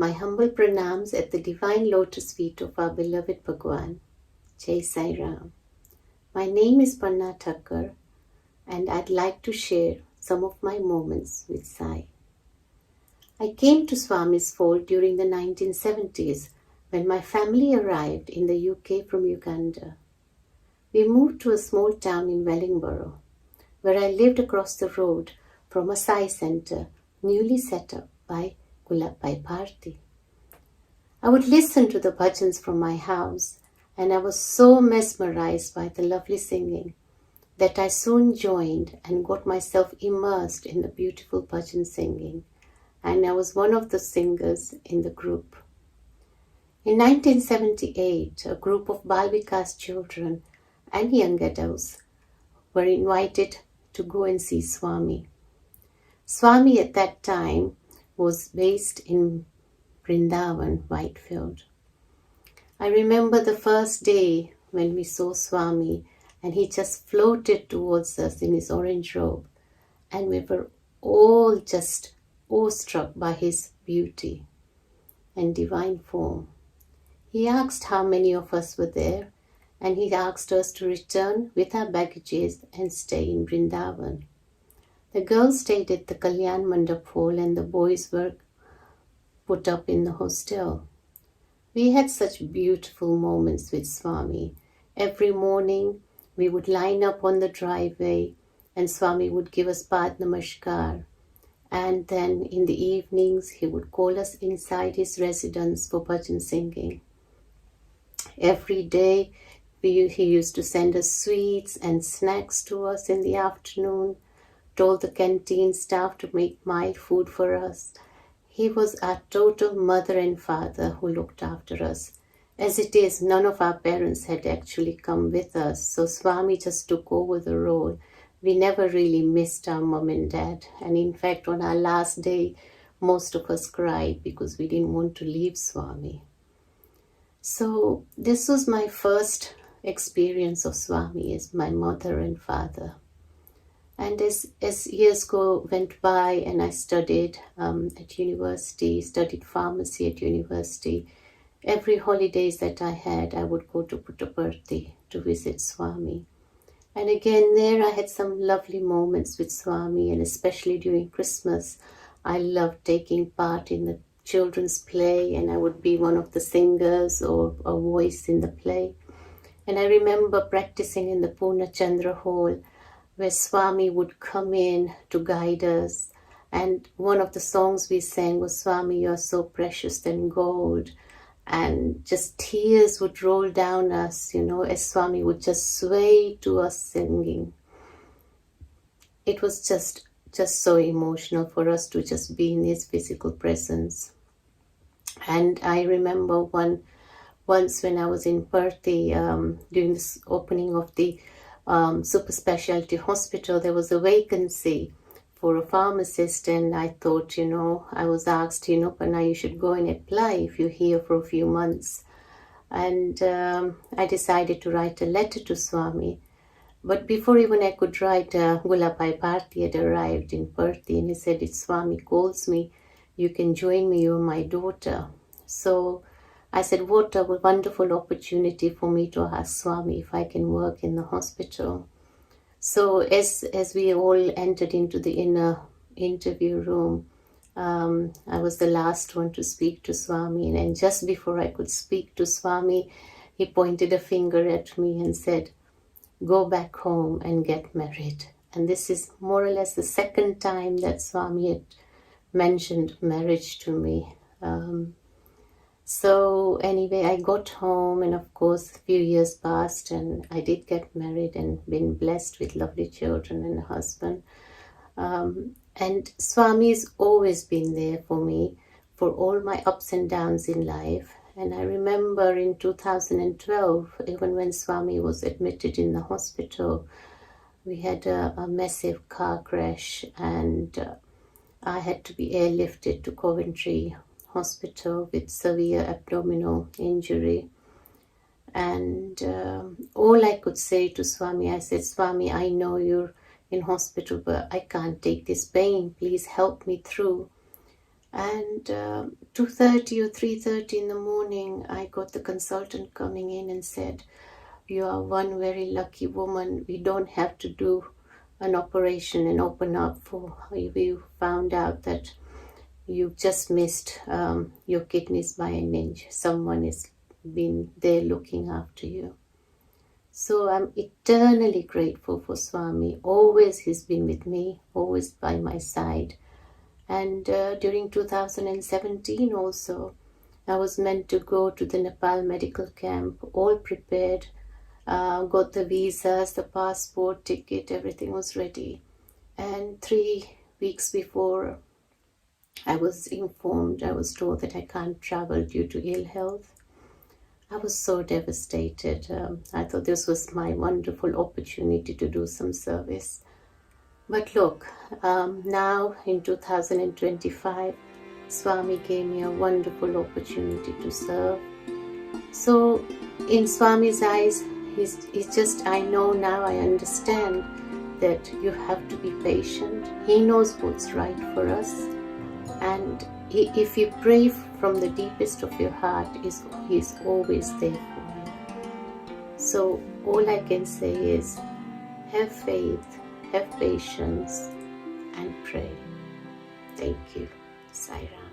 My humble pranams at the divine lotus feet of our beloved Bhagwan. Jai Sai Ram. My name is Panna Thakkar, and I'd like to share some of my moments with Sai. I came to Swami's fold during the 1970s when my family arrived in the UK from Uganda. We moved to a small town in Wellingborough, where I lived across the road from a SAI centre newly set up by Gulapai Bharti. I would listen to the bhajans from my house, and I was so mesmerized by the lovely singing that I soon joined and got myself immersed in the beautiful bhajan singing, and I was one of the singers in the group. In 1978, a group of Bal Vikas children and young adults were invited to go and see Swami. Swami at that time was based in Brindavan, Whitefield. I remember the first day when we saw Swami and he just floated towards us in his orange robe, and we were all just awestruck by his beauty and divine form. He asked how many of us were there, and he asked us to return with our baggages and stay in Brindavan. The girls stayed at the Kalyan Mandap hall and the boys were put up in the hostel. We had such beautiful moments with Swami. Every morning we would line up on the driveway and Swami would give us Pad Namaskar. And then in the evenings he would call us inside his residence for bhajan singing. Every day he used to send us sweets and snacks to us in the afternoon, told the canteen staff to make mild food for us. He was our total mother and father who looked after us. As it is, none of our parents had actually come with us, so Swami just took over the role. We never really missed our mom and dad, and in fact on our last day most of us cried because we didn't want to leave Swami. So this was my first experience of Swami as my mother and father. And as years went by and I studied at university, studied pharmacy at university, every holidays that I had, I would go to Puttaparthi to visit Swami. And again there I had some lovely moments with Swami, and especially during Christmas, I loved taking part in the children's play, and I would be one of the singers or a voice in the play. And I remember practicing in the Purna Chandra Hall, where Swami would come in to guide us. And one of the songs we sang was Swami, you are so precious than gold. And just tears would roll down us, as Swami would just sway to us singing. It was just so emotional for us to just be in his physical presence. And I remember once when I was in Perth, during this opening of the super specialty hospital, there was a vacancy for a pharmacist, and I thought, I was asked, Panna, you should go and apply if you're here for a few months. And I decided to write a letter to Swami. But before even I could write, Gulapai Bharti had arrived in Perth, and he said, if Swami calls me, you can join me, you're my daughter. So I said, what a wonderful opportunity for me to ask Swami if I can work in the hospital. So as we all entered into the inner interview room, I was the last one to speak to Swami. And just before I could speak to Swami, he pointed a finger at me and said, go back home and get married. And this is more or less the second time that Swami had mentioned marriage to me. So anyway, I got home, and of course a few years passed and I did get married and been blessed with lovely children and a husband. And Swami's always been there for me for all my ups and downs in life. And I remember in 2012, even when Swami was admitted in the hospital, we had a massive car crash, and I had to be airlifted to Coventry Hospital with severe abdominal injury. And all I could say to Swami, I said, Swami, I know you're in hospital, but I can't take this pain. Please help me through. And 2:30 or 3:30 in the morning, I got the consultant coming in and said, "You are one very lucky woman. We don't have to do an operation and open up for you. We found out that you've just missed your kidneys by an inch. Someone has been there looking after you." So I'm eternally grateful for Swami. Always he's been with me, always by my side. And during 2017 also, I was meant to go to the Nepal medical camp, all prepared, got the visas, the passport, ticket, everything was ready. And 3 weeks before, I was told that I can't travel due to ill health. I was so devastated. I thought this was my wonderful opportunity to do some service. But look, now in 2025, Swami gave me a wonderful opportunity to serve. So in Swami's eyes, he's just, I know now, I understand that you have to be patient. He knows what's right for us. And if you pray from the deepest of your heart, he's always there for you. So all I can say is, have faith, have patience, and pray. Thank you. Sai Ram.